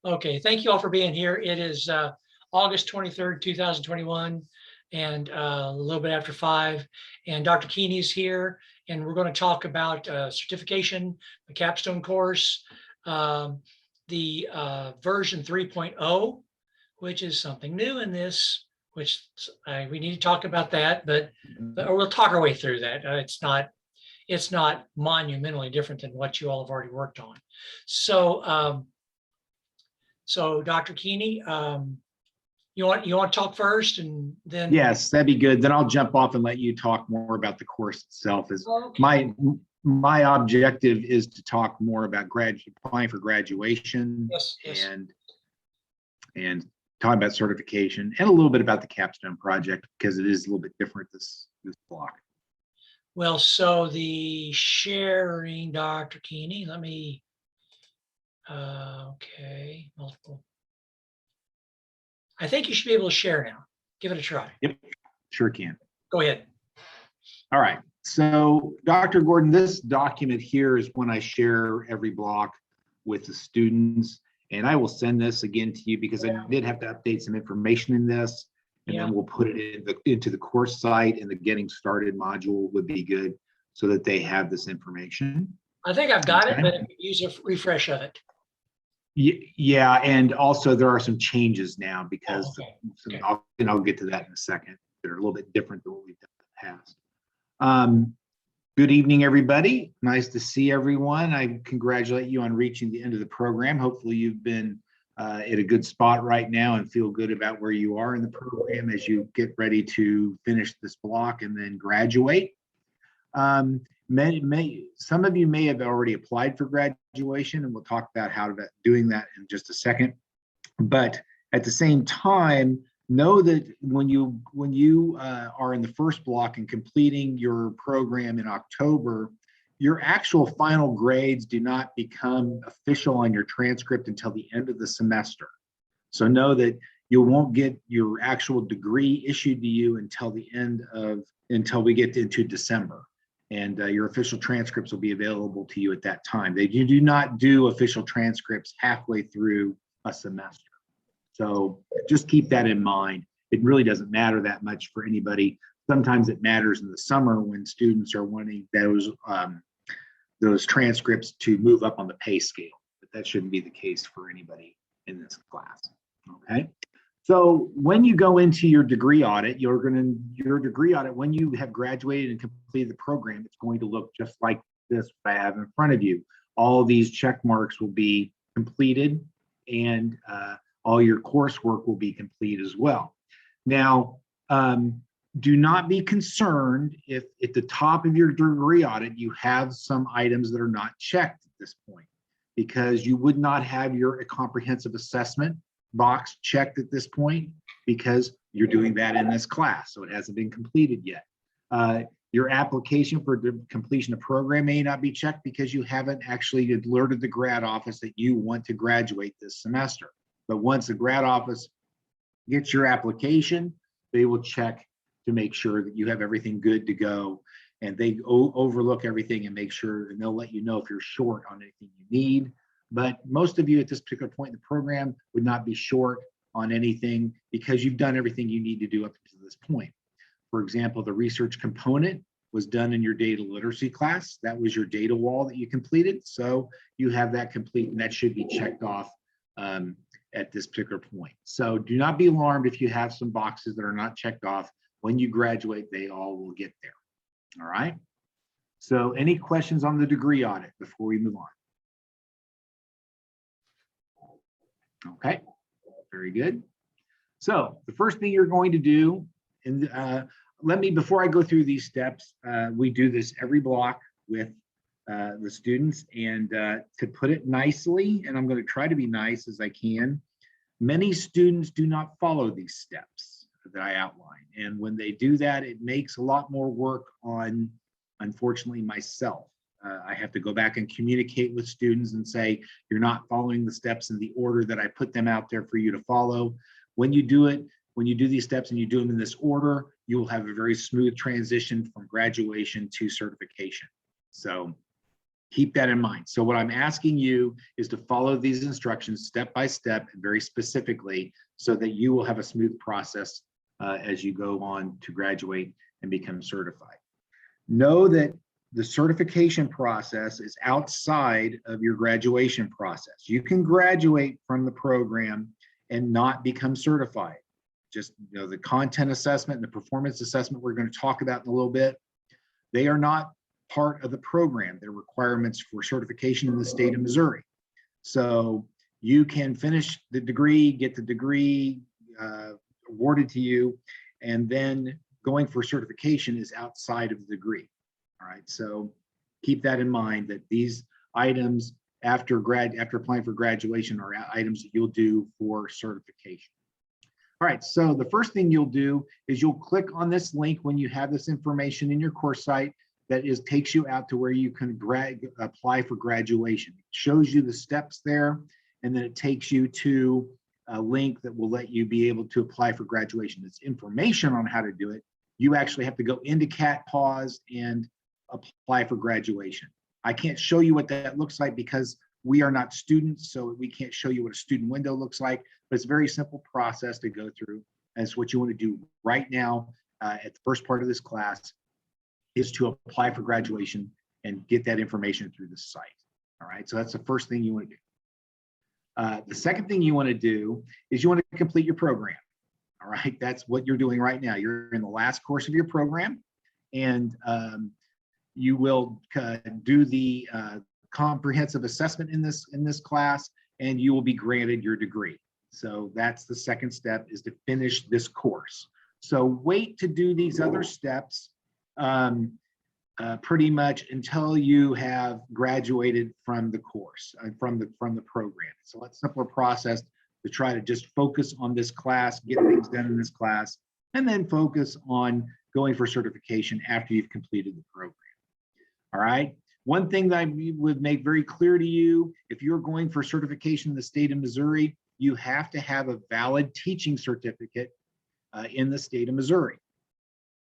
Okay, thank you all for being here. It is August 23rd, 2021, and a little bit after 5. And Dr. Keeney's here, and we're going to talk about certification, the Capstone course, the version 3.0, which is something new in this, which we need to talk about that, but or we'll talk our way through that. It's not monumentally different than what you all have already worked on. So Dr. Keeney, you want to talk first, and then Yes, that'd be good. Then I'll jump off and let you talk more about the course itself. As okay. my objective is to talk more about applying for graduation, Yes. and talking about certification and a little bit about the Capstone project, because it is a little bit different this block. Well, so the sharing, Dr. Keeney, let me. Okay, multiple. I think you should be able to share now. Give it a try. Yep, sure can. Go ahead. All right. So, Dr. Gordon, this document here is when I share every block with the students, and I will send this again to you because I did have to update some information in this, and then we'll put it into the course site, and the getting started module would be good so that they have this information. I think I've got it, but use a refresh of it. Yeah, and also there are some changes now because I'll get to that in a second. They're a little bit different than what we've done in the past. Good evening, everybody. Nice to see everyone. I congratulate you on reaching the end of the program. Hopefully you've been at a good spot right now and feel good about where you are in the program as you get ready to finish this block and then graduate. Some of you may have already applied for graduation, and we'll talk about how to doing that in just a second. But at the same time, know that when you are in the first block and completing your program in October, your actual final grades do not become official on your transcript until the end of the semester. So know that you won't get your actual degree issued to you until we get into December. And your official transcripts will be available to you at that time. You do not do official transcripts halfway through a semester. So just keep that in mind. It really doesn't matter that much for anybody. Sometimes it matters in the summer when students are wanting those transcripts to move up on the pay scale, but that shouldn't be the case for anybody in this class, okay? So when you go into your degree audit, your degree audit, when you have graduated and completed the program, it's going to look just like this I have in front of you. All these check marks will be completed, and all your coursework will be complete as well. Now, do not be concerned if at the top of your degree audit you have some items that are not checked at this point, because you would not have your comprehensive assessment box checked at this point because you're doing that in this class, so it hasn't been completed yet. Your application for the completion of program may not be checked because you haven't actually alerted the grad office that you want to graduate this semester. But once the grad office gets your application, they will check to make sure that you have everything good to go, and they overlook everything and make sure, and they'll let you know if you're short on anything you need. But most of you at this particular point in the program would not be short on anything because you've done everything you need to do up to this point. For example, the research component was done in your data literacy class. That was your data wall that you completed. So you have that complete, and that should be checked off at this particular point. So do not be alarmed if you have some boxes that are not checked off. When you graduate, they all will get there. All right. So any questions on the degree audit before we move on? Okay, very good. So the first thing you're going to do, and before I go through these steps, we do this every block with the students, and to put it nicely, and I'm going to try to be nice as I can, many students do not follow these steps that I outline. And when they do that, it makes a lot more work on, unfortunately, myself. I have to go back and communicate with students and say, you're not following the steps in the order that I put them out there for you to follow. When you do it, when you do these steps and you do them in this order, you will have a very smooth transition from graduation to certification. So Keep that in mind. So what I'm asking you is to follow these instructions step by step and very specifically so that you will have a smooth process as you go on to graduate and become certified. Know that the certification process is outside of your graduation process. You can graduate from the program and not become certified. Just the content assessment and the performance assessment we're going to talk about in a little bit, they are not part of the program. They're requirements for certification in the state of Missouri. So you can finish the degree, get the degree awarded to you, and then going for certification is outside of the degree. All right, so keep that in mind that these items after applying for graduation are items that you'll do for certification. All right, so the first thing you'll do is you'll click on this link when you have this information in your course site that takes you out to where you can apply for graduation. It shows you the steps there, and then it takes you to a link that will let you be able to apply for graduation. It's information on how to do it. You actually have to go into CatPause and apply for graduation. I can't show you what that looks like because we are not students, so we can't show you what a student window looks like, but it's a very simple process to go through. And it's what you want to do right now at the first part of this class is to apply for graduation and get that information through the site. All right, so that's the first thing you want to do. The second thing you want to do is you want to complete your program. All right, that's what you're doing right now. You're in the last course of your program, and you will do the comprehensive assessment in this class, and you will be granted your degree. So that's the second step, is to finish this course. So wait to do these other steps pretty much until you have graduated from the course, from the program. So it's a simpler process to try to just focus on this class, get things done in this class, and then focus on going for certification after you've completed the program. All right. One thing that I would make very clear to you, if you're going for certification in the state of Missouri, you have to have a valid teaching certificate in the state of Missouri.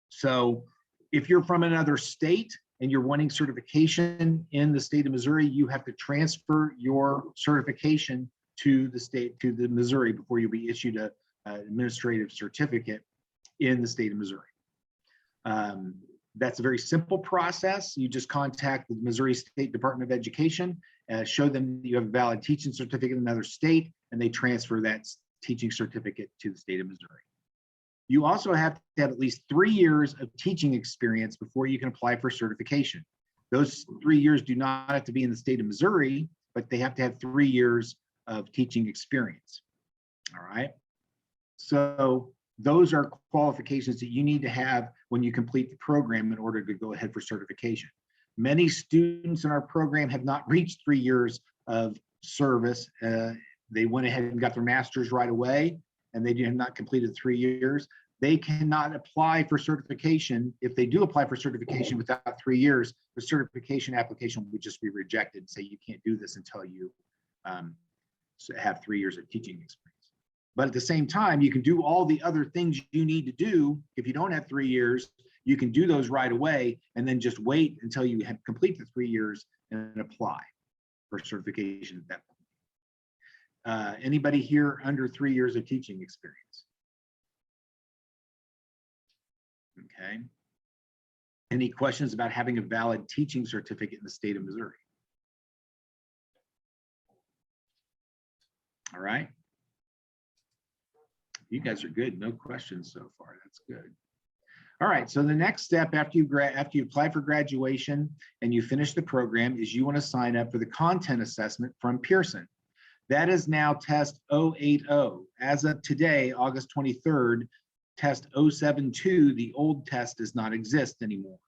So if you're from another state and you're wanting certification in the state of Missouri, you have to transfer your certification to the Missouri before you'll be issued an administrative certificate in the state of Missouri. That's a very simple process. You just contact the Missouri State Department of Education, show them that you have a valid teaching certificate in another state, and they transfer that teaching certificate to the state of Missouri. You also have to have at least 3 years of teaching experience before you can apply for certification. Those 3 years do not have to be in the state of Missouri, but they have to have 3 years of teaching experience. All right. So those are qualifications that you need to have when you complete the program in order to go ahead for certification. Many students in our program have not reached 3 years of service. They went ahead and got their master's right away, and they have not completed 3 years. They cannot apply for certification. If they do apply for certification without 3 years, the certification application would just be rejected and say you can't do this until you have 3 years of teaching experience. But at the same time, you can do all the other things you need to do. If you don't have 3 years, you can do those right away and then just wait until you have complete the 3 years and apply for certification at that point. Anybody here under 3 years of teaching experience? Okay. Any questions about having a valid teaching certificate in the state of Missouri? All right. You guys are good. No questions so far. That's good. All right. So the next step after you apply for graduation and you finish the program is you want to sign up for the content assessment from Pearson. That is now test 080. As of today, August 23rd, test 072, the old test does not exist anymore.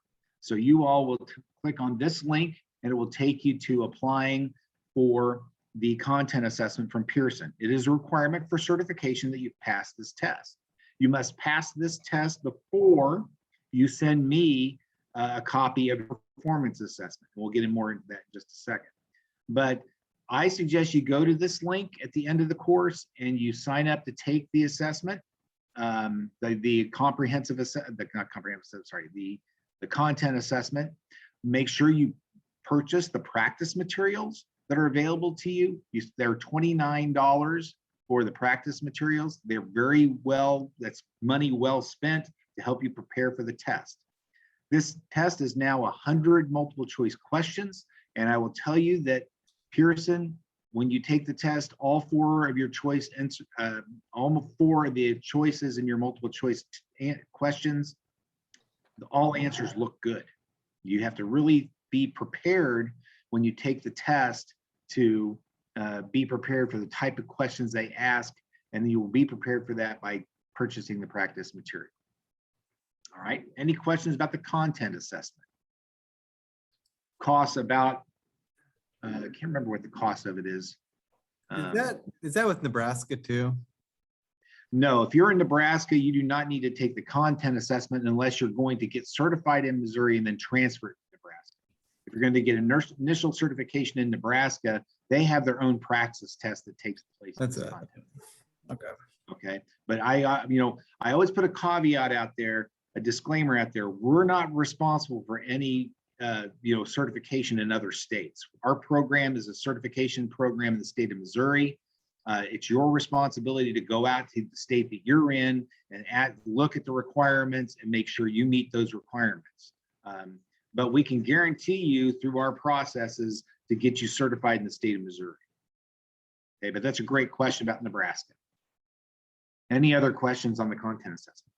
So you all will click on this link and it will take you to applying for the content assessment from Pearson. It is a requirement for certification that you pass this test. You must pass this test before you send me a copy of your performance assessment. We'll get in more into that in just a second. But I suggest you go to this link at the end of the course and you sign up to take the assessment, the content assessment. Make sure you purchase the practice materials that are available to you. They're $29 for the practice materials. They're very well, that's money well spent to help you prepare for the test. This test is now 100 multiple choice questions. And I will tell you that Pearson, when you take the test, all four of the choices in your multiple choice questions, all answers look good. You have to really be prepared when you take the test to be prepared for the type of questions they ask, and you will be prepared for that by purchasing the practice material. All right, any questions about the content assessment? Costs about, I can't remember what the cost of it is. Is that with Nebraska too? No, if you're in Nebraska, you do not need to take the content assessment unless you're going to get certified in Missouri and then transfer it to Nebraska. If you're going to get an initial certification in Nebraska, they have their own praxis test that takes place. That's it. Okay. Okay, but I always put a caveat out there, a disclaimer out there. We're not responsible for any certification in other states. Our program is a certification program in the state of Missouri. It's your responsibility to go out to the state that you're in and look at the requirements and make sure you meet those requirements. But we can guarantee you through our processes to get you certified in the state of Missouri. Okay, but that's a great question about Nebraska. Any other questions on the content assessment?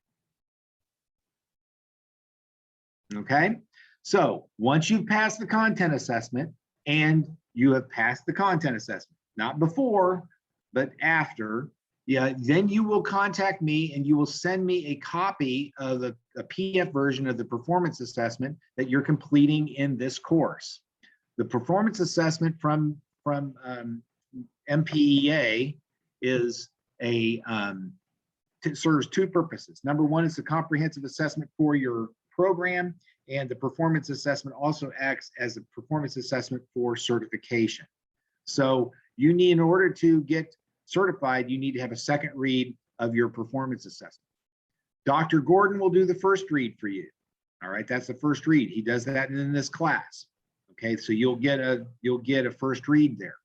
Okay, so once you've passed the content assessment, and you have passed the content assessment, not before, but after, then you will contact me and you will send me a copy of a PDF version of the performance assessment that you're completing in this course. The performance assessment from MPEA is serves two purposes. Number one is a comprehensive assessment for your program, and the performance assessment also acts as a performance assessment for certification. So you need, in order to get certified, you need to have a second read of your performance assessment. Dr. Gordon will do the first read for you. All right, that's the first read. He does that in this class. Okay, so you'll get a first read there.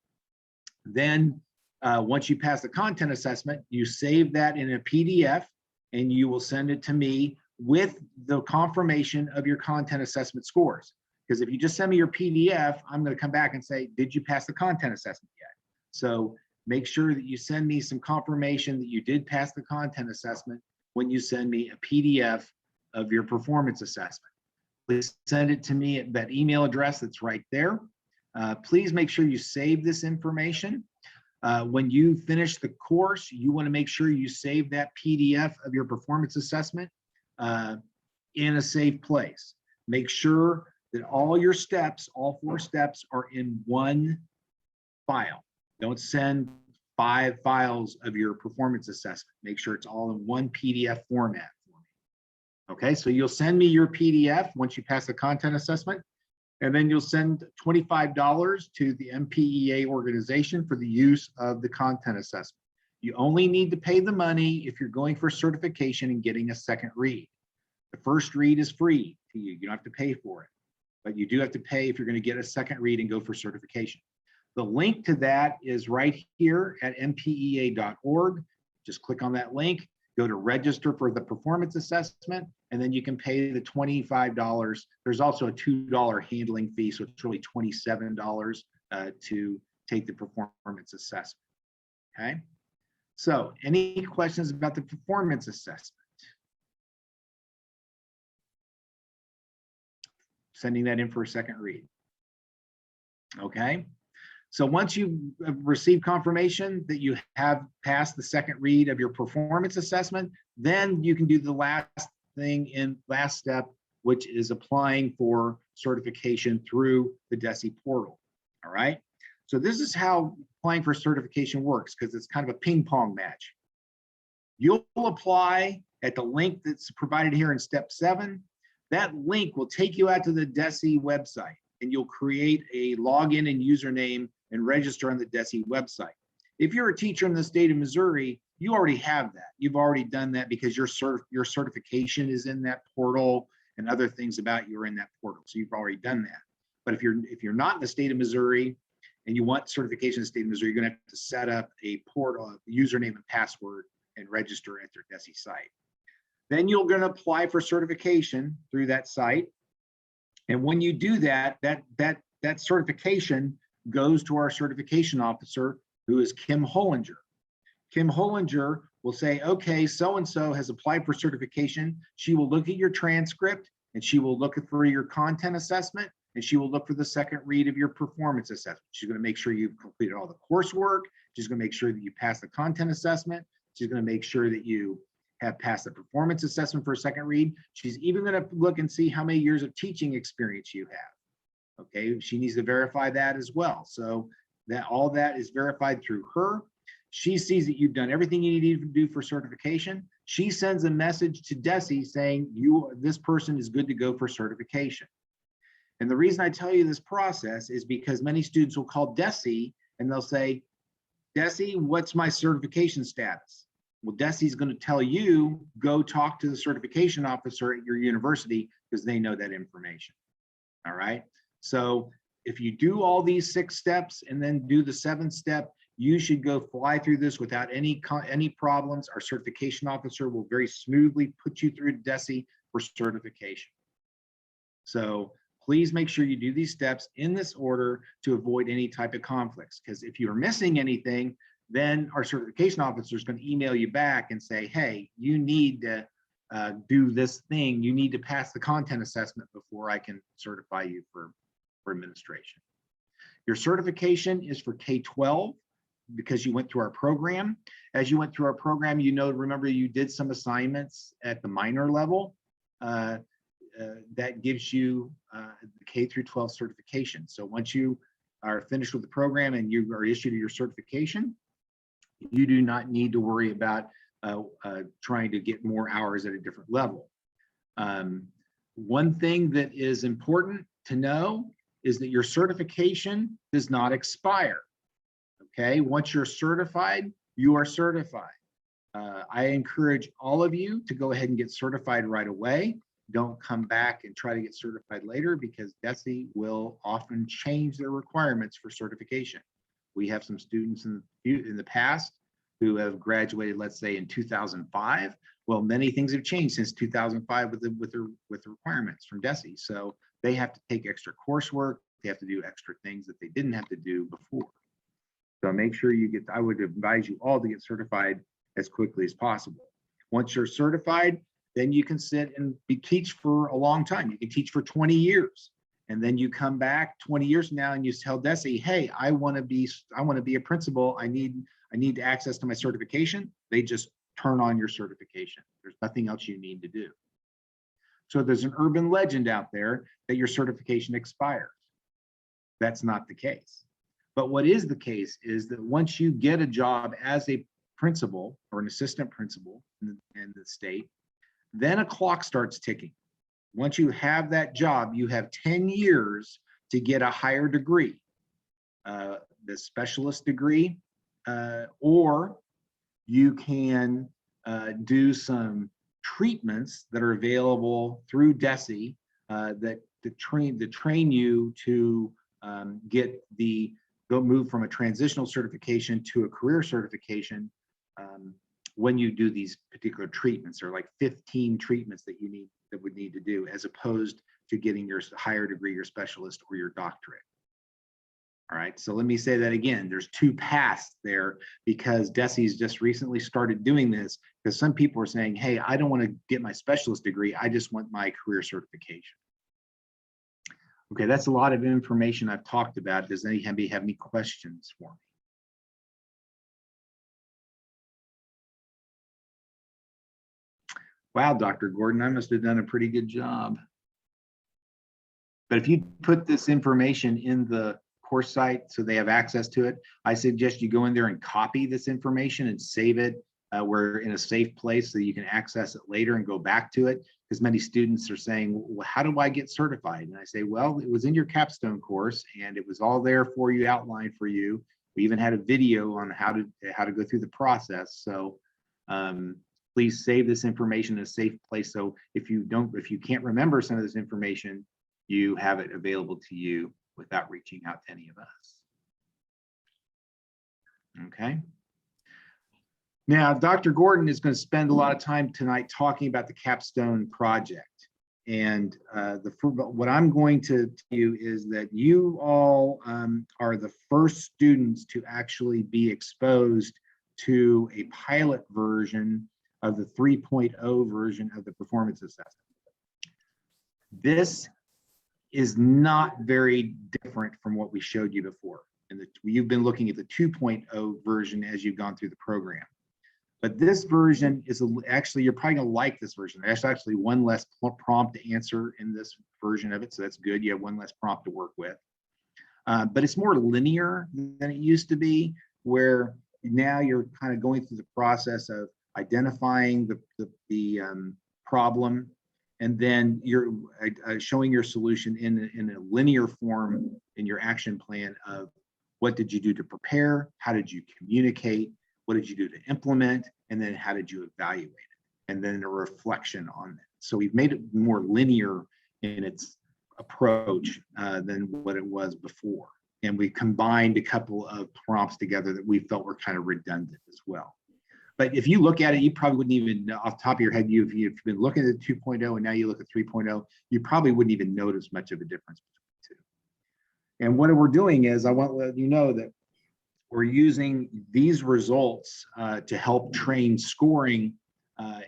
Then once you pass the content assessment, you save that in a PDF and you will send it to me with the confirmation of your content assessment scores. Because if you just send me your PDF, I'm going to come back and say, did you pass the content assessment yet? So make sure that you send me some confirmation that you did pass the content assessment when you send me a PDF of your performance assessment. Please send it to me at that email address that's right there. Please make sure you save this information. When you finish the course, you want to make sure you save that PDF of your performance assessment in a safe place. Make sure that all your steps, all 4 steps, are in one file. Don't send 5 files of your performance assessment. Make sure it's all in one PDF format for me. Okay, so you'll send me your PDF once you pass the content assessment, and then you'll send $25 to the MPEA organization for the use of the content assessment. You only need to pay the money if you're going for certification and getting a second read. The first read is free to you. You don't have to pay for it, but you do have to pay if you're going to get a second read and go for certification. The link to that is right here at mpea.org. Just click on that link, go to register for the performance assessment, and then you can pay the $25. There's also a $2 handling fee, so it's really $27 to take the performance assessment. Okay, so any questions about the performance assessment? Sending that in for a second read. Okay, so once you receive confirmation that you have passed the second read of your performance assessment, then you can do the last step, which is applying for certification through the DESE portal. All right, so this is how applying for certification works, because it's kind of a ping pong match. You'll apply at the link that's provided here in step 7. That link will take you out to the DESE website, and you'll create a login and username and register on the DESE website. If you're a teacher in the state of Missouri, you already have that. You've already done that because your certification is in that portal and other things about you are in that portal. So you've already done that. But if you're not in the state of Missouri and you want certification in the state of Missouri, you're going to have to set up a portal, username and password, and register at their DESE site. Then you're going to apply for certification through that site. And when you do that, that certification goes to our certification officer, who is Kim Hollinger. Kim Hollinger will say, okay, so-and-so has applied for certification. She will look at your transcript, and she will look for your content assessment, and she will look for the second read of your performance assessment. She's going to make sure you've completed all the coursework. She's going to make sure that you pass the content assessment. She's going to make sure that you have passed the performance assessment for a second read. She's even going to look and see how many years of teaching experience you have. Okay, she needs to verify that as well. So that all that is verified through her. She sees that you've done everything you need to do for certification. She sends a message to DESE saying this person is good to go for certification. And the reason I tell you this process is because many students will call DESE and they'll say, DESE, what's my certification status? Well, DESE is going to tell you, go talk to the certification officer at your university, because they know that information. All right. So if you do all these 6 steps and then do the 7th step, you should go fly through this without any problems. Our certification officer will very smoothly put you through DESE for certification. So please make sure you do these steps in this order to avoid any type of conflicts, because if you're missing anything, then our certification officer is going to email you back and say, hey, you need to do this thing. You need to pass the content assessment before I can certify you for administration. Your certification is for K-12 because you went through our program. As you went through our program, remember you did some assignments at the minor level. That gives you the K-12 certification. So once you are finished with the program and you are issued your certification, you do not need to worry about trying to get more hours at a different level. One thing that is important to know is that your certification does not expire. Okay, once you're certified, you are certified. I encourage all of you to go ahead and get certified right away. Don't come back and try to get certified later, because DESE will often change their requirements for certification. We have some students in the past who have graduated, let's say in 2005. Well, many things have changed since 2005 with the requirements from DESE. So they have to take extra coursework. They have to do extra things that they didn't have to do before. So make sure I would advise you all to get certified as quickly as possible. Once you're certified, then you can sit and teach for a long time. You can teach for 20 years. And then you come back 20 years from now and you tell DESE, hey, I want to be a principal. I need access to my certification. They just turn on your certification. There's nothing else you need to do. So there's an urban legend out there that your certification expires. That's not the case. But what is the case is that once you get a job as a principal or an assistant principal in the state, then a clock starts ticking. Once you have that job, you have 10 years to get a higher degree, the specialist degree, or you can do some treatments that are available through DESE that train you to move from a transitional certification to a career certification. When you do these particular treatments, there are like 15 treatments that would need to do, as opposed to getting your higher degree, your specialist, or your doctorate. All right, so let me say that again. There's 2 paths there, because DESE's just recently started doing this, because some people are saying, hey, I don't want to get my specialist degree. I just want my career certification. Okay, that's a lot of information I've talked about. Does anybody have any questions for me? Wow, Dr. Gordon, I must have done a pretty good job. But if you put this information in the course site so they have access to it, I suggest you go in there and copy this information and save it where in a safe place so you can access it later and go back to it. Because many students are saying, well, how do I get certified? And I say, well, it was in your Capstone course and it was all there for you, outlined for you. We even had a video on how to go through the process. So please save this information in a safe place. So if you can't remember some of this information, you have it available to you without reaching out to any of us. Okay. Now, Dr. Gordon is going to spend a lot of time tonight talking about the Capstone project. And what I'm going to tell you is that you all are the first students to actually be exposed to a pilot version of the 3.0 version of the performance assessment. This is not very different from what we showed you before. And you've been looking at the 2.0 version as you've gone through the program. But this version is actually, you're probably gonna like this version. There's actually one less prompt to answer in this version of it, so that's good. You have one less prompt to work with. But it's more linear than it used to be, where now you're kind of going through the process of identifying the problem, and then you're showing your solution in a linear form in your action plan of what did you do to prepare, how did you communicate, what did you do to implement, and then how did you evaluate it? And then a reflection on that. So we've made it more linear in its approach than what it was before. And we combined a couple of prompts together that we felt were kind of redundant as well. But if you look at it, you probably wouldn't even, off the top of your head, if you've been looking at 2.0 and now you look at 3.0, you probably wouldn't even notice much of a difference between the two. And what we're doing is, I want to let you know that we're using these results to help train scoring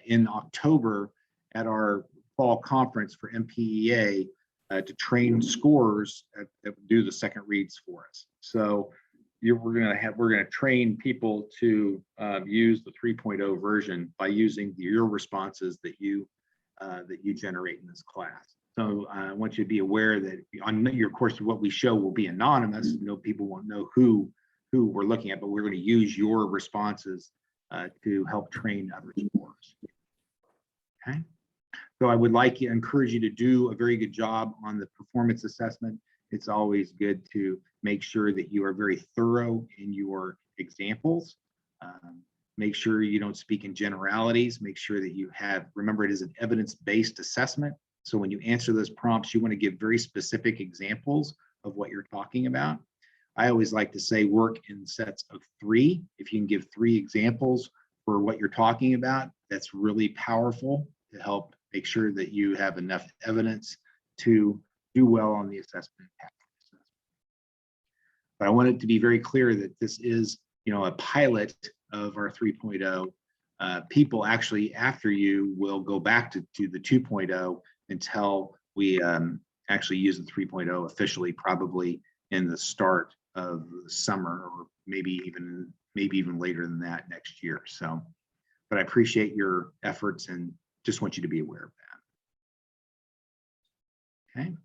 in October at our fall conference for MPEA to train scorers that do the second reads for us. So we're going to train people to use the 3.0 version by using your responses that you generate in this class. So I want you to be aware that on your course, what we show will be anonymous. No, people won't know who we're looking at, but we're going to use your responses to help train other scorers. Okay. So I would encourage you to do a very good job on the performance assessment. It's always good to make sure that you are very thorough in your examples. Make sure you don't speak in generalities. Make sure that you remember it is an evidence-based assessment. So when you answer those prompts, you want to give very specific examples of what you're talking about. I always like to say work in sets of 3. If you can give 3 examples for what you're talking about, that's really powerful to help make sure that you have enough evidence to do well on the assessment. But I want it to be very clear that this is, a pilot of our 3.0. People actually after you will go back to the 2.0 until we actually use the 3.0 officially, probably in the start of the summer, or maybe even later than that next year. So, but I appreciate your efforts and just want you to be aware of that. Okay.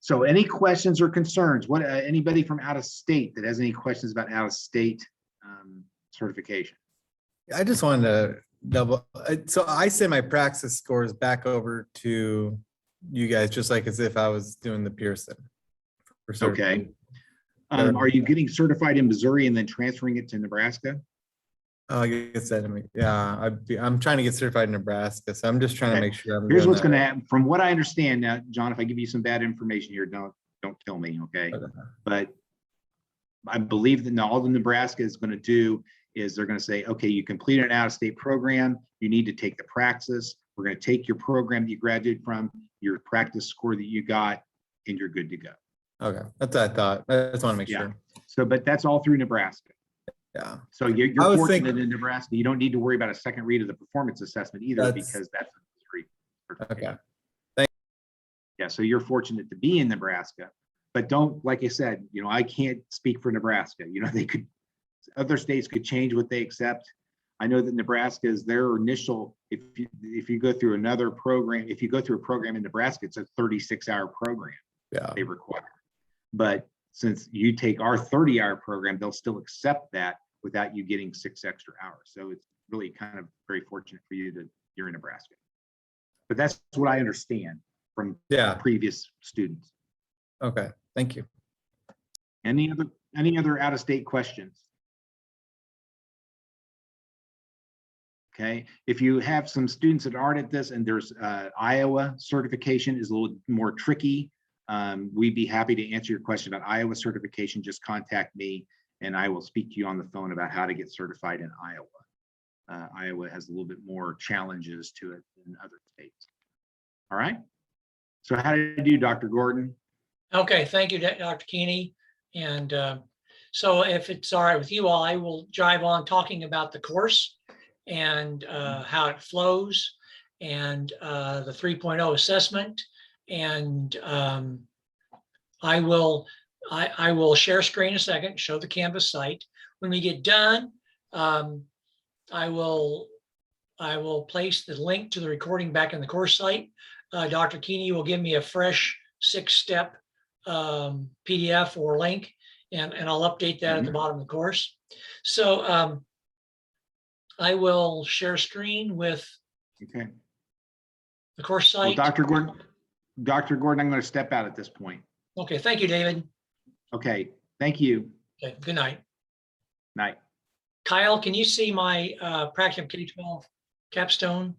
So any questions or concerns? Anybody from out of state that has any questions about out of state certification? I just wanted to double. So I send my praxis scores back over to you guys, just like as if I was doing the Pearson. Okay. Are you getting certified in Missouri and then transferring it to Nebraska? Oh, I guess that, yeah, I'm trying to get certified in Nebraska, so I'm just trying to make sure. Here's what's going to happen. From what I understand now, John, if I give you some bad information here, don't kill me, okay? But I believe that all the Nebraska is going to do is they're going to say, okay, you completed an out-of-state program, you need to take the praxis. We're going to take your program that you graduated from, your practice score that you got, and you're good to go. Okay, that's what I thought. I just want to make sure. So, but that's all through Nebraska. Yeah. So you're fortunate in Nebraska. You don't need to worry about a second read of the performance assessment either, because that's free. Okay. Yeah. So you're fortunate to be in Nebraska, but don't, like I said, I can't speak for Nebraska. Other states could change what they accept. I know that Nebraska is their initial, if you go through another program, if you go through a program in Nebraska, it's a 36-hour program. Yeah. They require. But since you take our 30-hour program, they'll still accept that without you getting 6 extra hours. So it's really kind of very fortunate for you that you're in Nebraska. But that's what I understand from previous students. Okay, thank you. Any other out-of-state questions? Okay, if you have some students that aren't at this and there's Iowa certification is a little more tricky, we'd be happy to answer your question about Iowa certification. Just contact me and I will speak to you on the phone about how to get certified in Iowa. Iowa has a little bit more challenges to it than other states. All right. So how did you do, Dr. Gordon? Okay, thank you, Dr. Keeney. And so if it's all right with you all, I will drive on talking about the course and how it flows and the 3.0 assessment. And I will share screen in a second, show the Canvas site. When we get done, I will place the link to the recording back in the course site. Dr. Keeney will give me a fresh 6-step PDF or link, and I'll update that at the bottom of the course. So I will share screen with Okay. the course Well, site. Dr. Gordon, I'm going to step out at this point. Okay, thank you, David. Okay, thank you. Okay, good night. Night. Kyle, can you see my practicum K-12 capstone?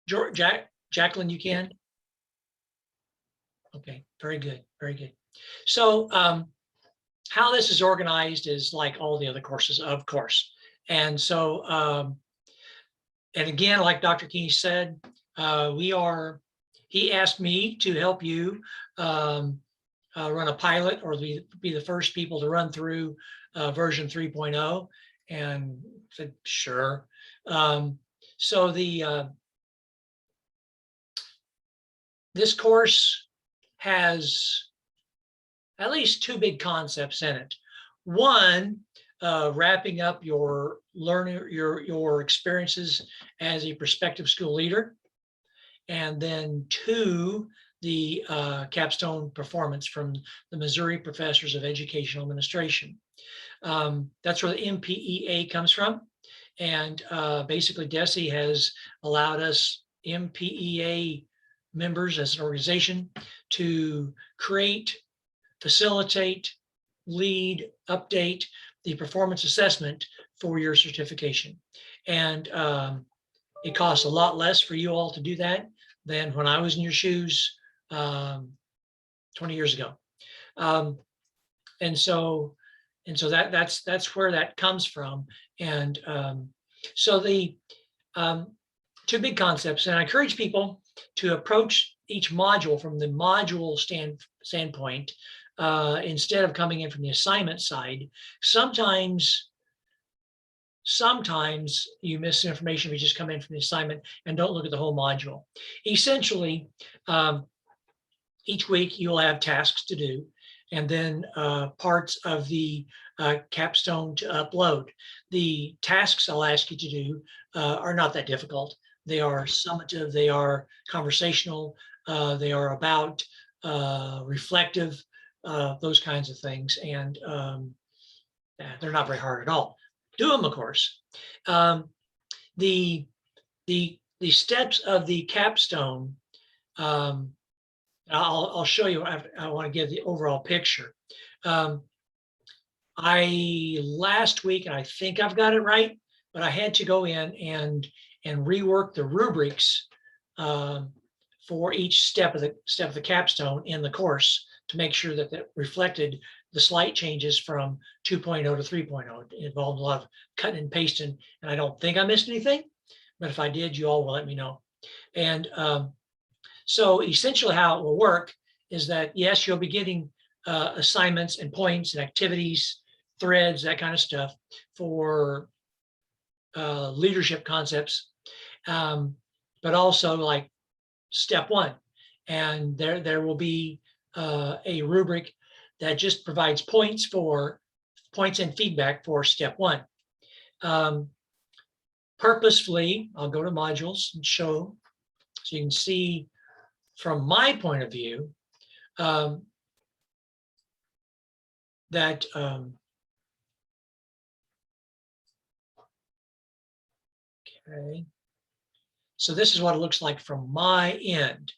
Jacqueline, you can? Okay, very good, very good. So how this is organized is like all the other courses, of course. And so, and again, like Dr. Keeney said, he asked me to help you run a pilot or be the first people to run through version 3.0, and said, sure. So this course has at least 2 big concepts in it. One, wrapping up your learning, your experiences as a prospective school leader. And then 2, the capstone performance from the Missouri Professors of Educational Administration. That's where the MPEA comes from. And basically DESE has allowed us MPEA members as an organization to create, facilitate, lead, update the performance assessment for your certification. And it costs a lot less for you all to do that than when I was in your shoes 20 years ago. And so that's where that comes from. And so the 2 big concepts, and I encourage people to approach each module from the module standpoint instead of coming in from the assignment side. Sometimes you miss information if you just come in from the assignment and don't look at the whole module. Essentially, each week you'll have tasks to do, and then parts of the capstone to upload. The tasks I'll ask you to do are not that difficult. They are summative, they are conversational, they are about reflective, those kinds of things. And they're not very hard at all. Do them, of course. The steps of the capstone, I'll show you. I want to give the overall picture. Last week, and I think I've got it right, but I had to go in and rework the rubrics for each step of the capstone in the course to make sure that that reflected the slight changes from 2.0 to 3.0. It involved a lot of cutting and pasting, and I don't think I missed anything, but if I did, you all will let me know. And so essentially how it will work is that, yes, you'll be getting assignments and points and activities, threads, that kind of stuff for leadership concepts, but also like step 1. And there will be a rubric that just provides points and feedback for step 1. Purposefully, I'll go to modules and show so you can see from my point of view that okay. So this is what it looks like from my end.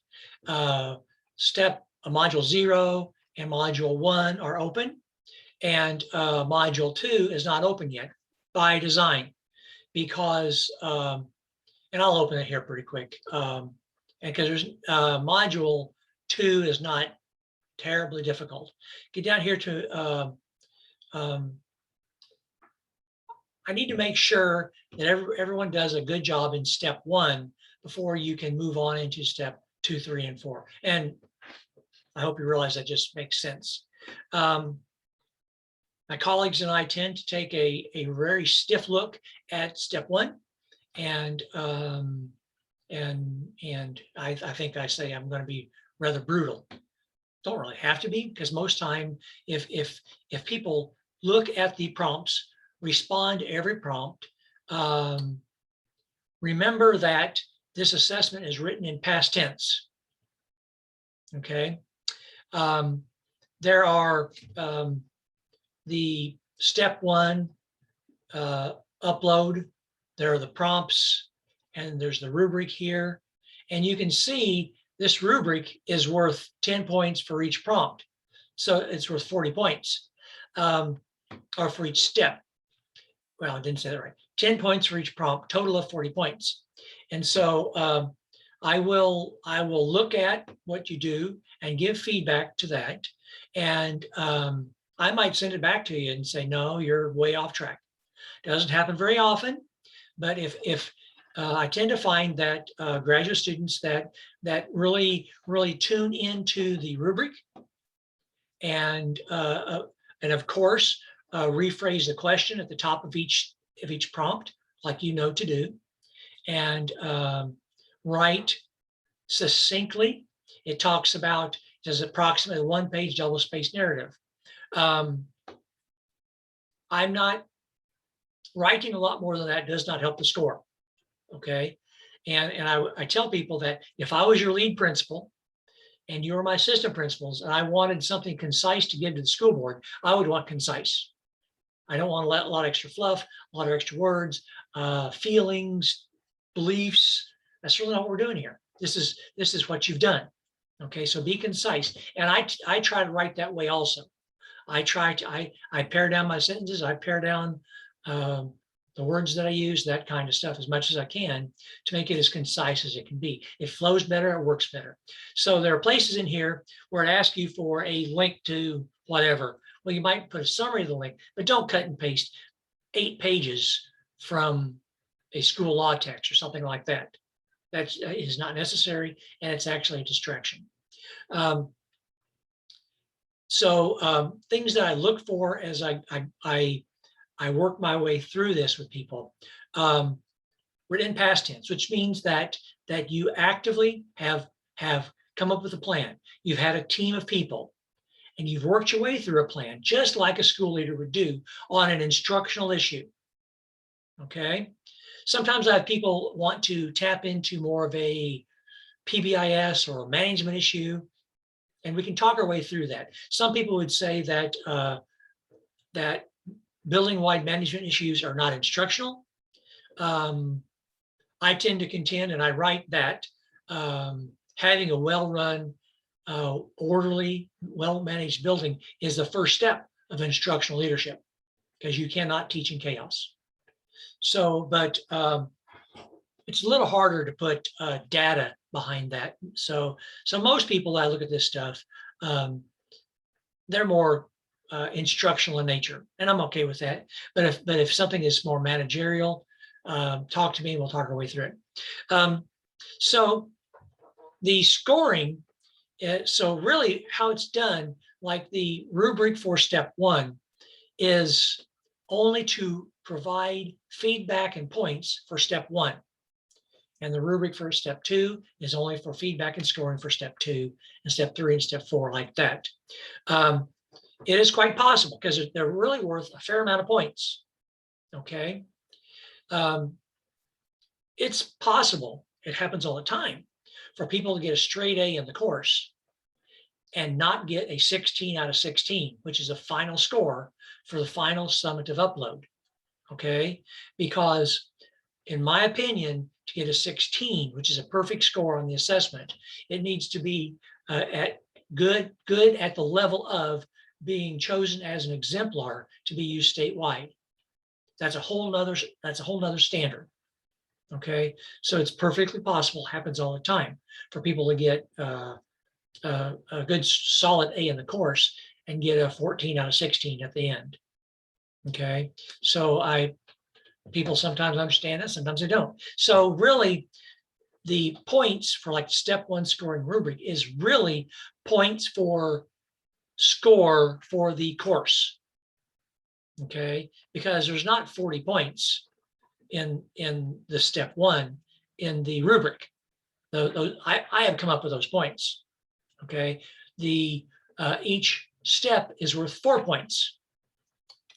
Module 0 and module 1 are open, and module 2 is not open yet by design. because, and I'll open it here pretty quick. And because there's module 2 is not terribly difficult. Get down here to, I need to make sure that everyone does a good job in step 1 before you can move on into step 2, 3, and 4. And I hope you realize that just makes sense. My colleagues and I tend to take a very stiff look at step 1, and I think I say I'm going to be rather brutal. Don't really have to be, because most time, if people look at the prompts, respond to every prompt, remember that this assessment is written in past tense. Okay. There are the step 1 upload. There are the prompts, and there's the rubric here. And you can see this rubric is worth 10 points for each prompt. So it's worth 40 points, or for each step. Well, I didn't say that right. 10 points for each prompt, total of 40 points. And so I will look at what you do and give feedback to that. And I might send it back to you and say, no, you're way off track. Doesn't happen very often, but if I tend to find that graduate students that really tune into the rubric, and of course rephrase the question at the top of each prompt, like you know to do, and write succinctly. It talks about does approximately 1-page double-spaced narrative. I'm not writing a lot more than that does not help the score. Okay. And I tell people that if I was your lead principal and you were my assistant principals and I wanted something concise to give to the school board, I would want concise. I don't want a lot of extra fluff, a lot of extra words, feelings, beliefs. That's really not what we're doing here. This is what you've done. Okay, so be concise. And I try to write that way also. I pare down my sentences. I pare down the words that I use, that kind of stuff, as much as I can to make it as concise as it can be. It flows better, it works better. So there are places in here where it asks you for a link to whatever. Well, you might put a summary of the link, but don't cut and paste 8 pages from a school law text or something like that. That is not necessary, and it's actually a distraction. Things that I look for as I work my way through this with people, written in past tense, which means that you actively have come up with a plan. You've had a team of people, and you've worked your way through a plan, just like a school leader would do on an instructional issue. Okay. Sometimes I have people want to tap into more of a PBIS or a management issue, and we can talk our way through that. Some people would say that that building-wide management issues are not instructional. I tend to contend, and I write that having a well-run, orderly, well-managed building is the first step of instructional leadership, because you cannot teach in chaos. So, but it's a little harder to put data behind that. So most people that look at this stuff, they're more instructional in nature, and I'm okay with that. But if something is more managerial, talk to me and we'll talk our way through it. So the scoring, so really how it's done, like the rubric for step 1 is only to provide feedback and points for step 1. And the rubric for step 2 is only for feedback and scoring for step 2 and step 3 and step 4, like that. It is quite possible, because they're really worth a fair amount of points. Okay. It's possible, it happens all the time, for people to get a straight A in the course and not get a 16 out of 16, which is the final score for the final summative upload. Okay. Because in my opinion, to get a 16, which is a perfect score on the assessment, it needs to be at good at the level of being chosen as an exemplar to be used statewide. that's a whole nother standard. Okay, so it's perfectly possible, happens all the time, for people to get a good solid A in the course and get a 14 out of 16 at the end. Okay, so people sometimes understand that, sometimes they don't. So really, the points for like step 1 scoring rubric is really points for score for the course. Okay, because there's not 40 points in the step 1 in the rubric. I have come up with those points. Okay, each step is worth 4 points,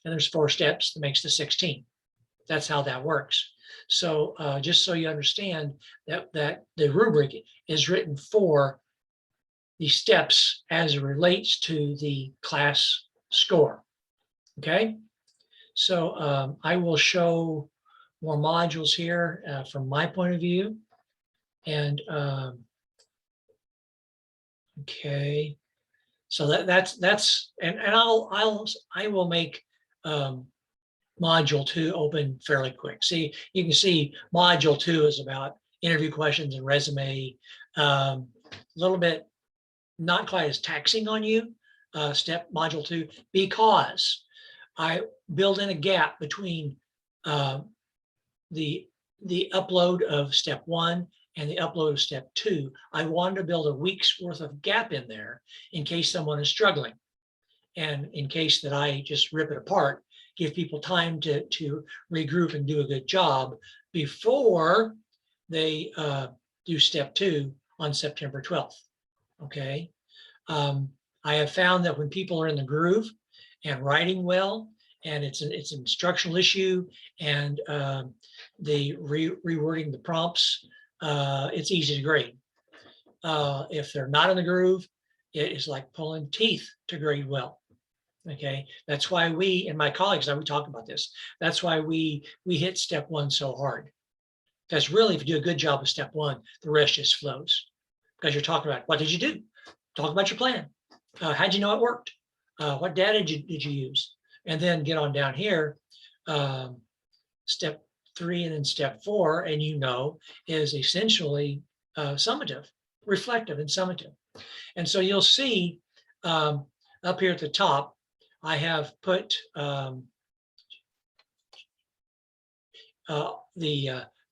and there's 4 steps that makes the 16. That's how that works. So just so you understand that the rubric is written for the steps as it relates to the class score. Okay, so I will show more modules here from my point of view. And okay, so that's and I will make module 2 open fairly quick. See, you can see module 2 is about interview questions and resume. A little bit not quite as taxing on you, module 2, because I build in a gap between the upload of step 1 and the upload of step 2. I wanted to build a week's worth of gap in there in case someone is struggling, and in case that I just rip it apart, give people time to regroup and do a good job before they do step 2 on September 12th. Okay. I have found that when people are in the groove and writing well, and it's an instructional issue, and the rewording the prompts, it's easy to grade. If they're not in the groove, it is like pulling teeth to grade well. Okay, that's why we and my colleagues, we talk about this. That's why we hit step 1 so hard. Because really, if you do a good job of step 1, the rest just flows. Because you're talking about, what did you do? Talk about your plan. How'd you know it worked? What data did you use? And then get on down here, step 3 and then step 4, and is essentially summative, reflective and summative. And so you'll see up here at the top, I have put the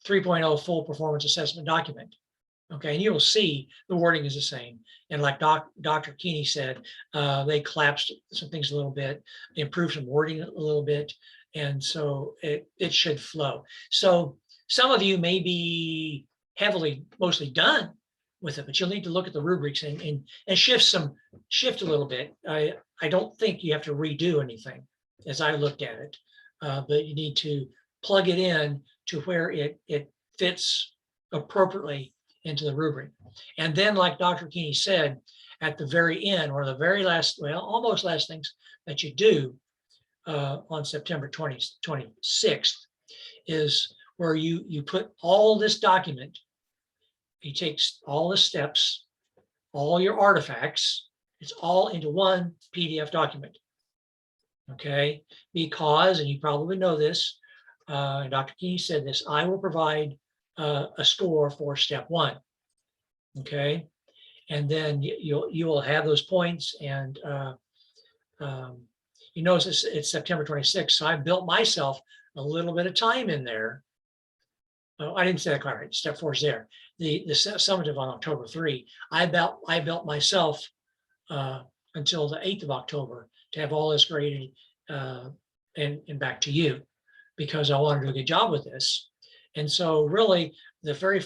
3.0 full performance assessment document. Okay, and you will see the wording is the same. And like Dr. Keeney said, they collapsed some things a little bit, improved some wording a little bit, and so it should flow. So some of you may be mostly done with it, but you'll need to look at the rubrics and shift a little bit. I don't think you have to redo anything as I looked at it, but you need to plug it in to where it fits appropriately into the rubric. And then, like Dr. Keeney said, at the very end, or the very last, well, almost last things that you do on September 26th is where you put all this document. He takes all the steps, all your artifacts, it's all into one PDF document. Okay, because, and you probably know this, and Dr. Key said this, I will provide a score for step 1. Okay, and then you will have those points, and you notice it's September 26th, so I built myself a little bit of time in there. Oh, I didn't say that quite right. Step 4 is there. The summative on October 3. I built myself until the 8th of October to have all this graded and back to you, because I wanted to do a good job with this. And so really the very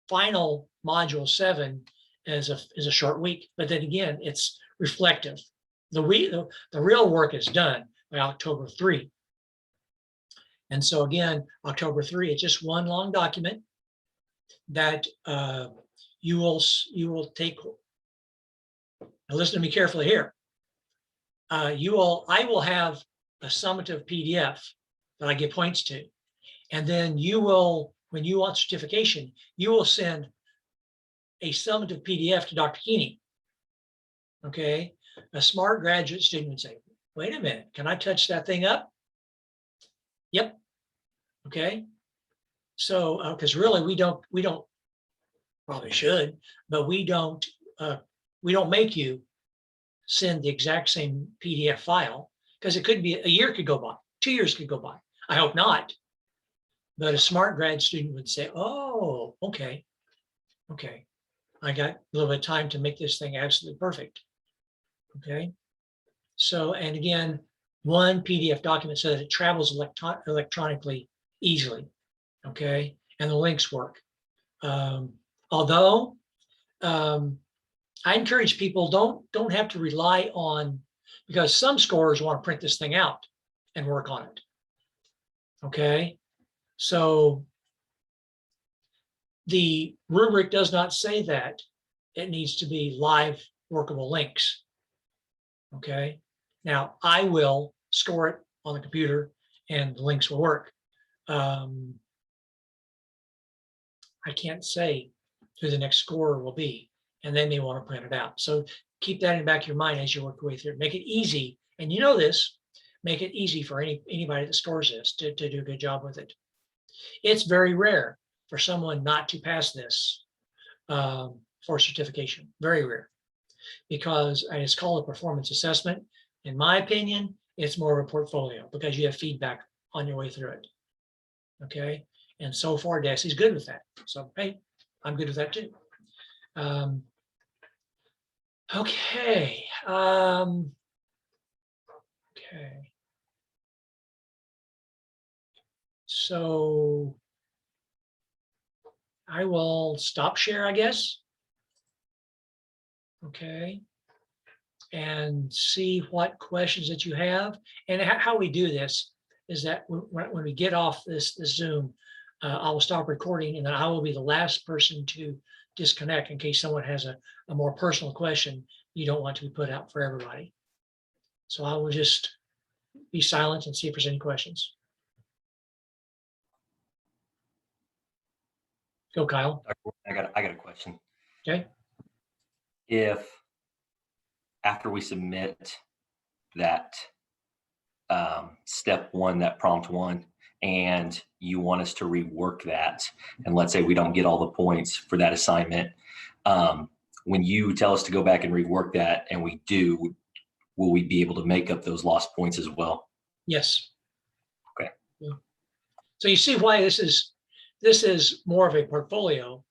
final module 7 is a short week, but then again, it's reflective. The real work is done by October 3. And so again, October 3, it's just one long document that you will take. Now listen to me carefully here. I will have a summative PDF that I give points to. And then you will, when you want certification, you will send a summative PDF to Dr. Keeney. Okay. A smart graduate student would say, wait a minute, can I touch that thing up? Yep, Okay. So, because really we don't, probably should, but we don't make you send the exact same PDF file, because it could be a year could go by, 2 years could go by. I hope not. But a smart grad student would say, oh, okay, I got a little bit of time to make this thing absolutely perfect. Okay. So, and again, one PDF document so that it travels electronically easily. Okay. And the links work. Although I encourage people, don't have to rely on, because some scorers want to print this thing out and work on it. Okay. So the rubric does not say that it needs to be live workable links. Okay. Now I will score it on the computer and the links will work. I can't say who the next scorer will be, and they may want to print it out. So keep that in the back of your mind as you work your way through it. Make it easy. And you know this, make it easy for anybody that scores this to do a good job with it. It's very rare for someone not to pass this for certification. Very rare, because it's called a performance assessment. In my opinion, it's more of a portfolio because you have feedback on your way through it. Okay. And so far, Desi's good with that. So, hey, I'm good with that too. Okay. Okay. So I will stop share, I guess. Okay. And see what questions that you have. And how we do this is that when we get off this Zoom, I will stop recording, and then I will be the last person to disconnect in case someone has a more personal question you don't want to be put out for everybody. So I will just be silent and see if there's any questions. Go, Kyle. I got a question. Okay. If after we submit that step one, that prompt one, and you want us to rework that, and let's say we don't get all the points for that assignment, when you tell us to go back and rework that and we do, will we be able to make up those lost points as well? Yes. Okay. Yeah. So you see why this is more of a portfolio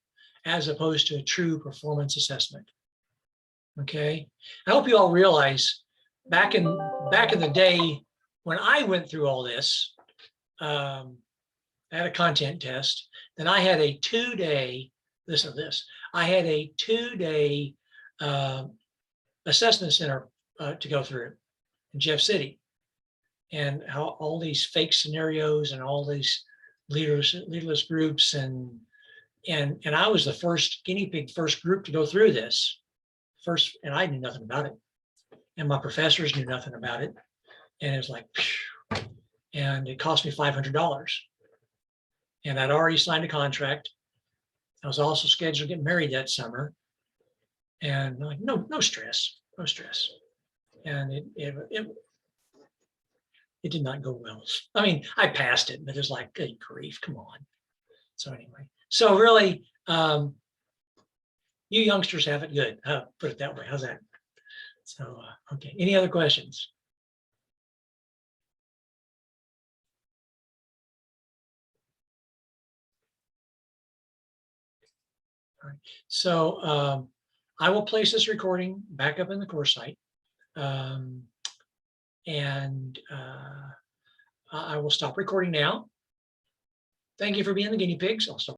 as opposed to a true performance assessment. Okay. I hope you all realize back in the day when I went through all this, I had a content test, then I had a 2-day, listen to this, I had a 2-day assessment center to go through in Jeff City, and how all these fake scenarios and all these leaderless groups, and I was the first guinea pig, first group to go through this first, and I knew nothing about it, and my professors knew nothing about it, and it was like, phew, and it cost me $500, and I'd already signed a contract. I was also scheduled to get married that summer, and like, no stress, and it did not go well. I mean, I passed it, but it's like, good grief, come on. So anyway, so really, you youngsters have it good. Put it that way. How's that? So, okay. Any other questions? All right. So I will place this recording back up in the course site. And I will stop recording now. Thank you for being the guinea pigs. I'll stop.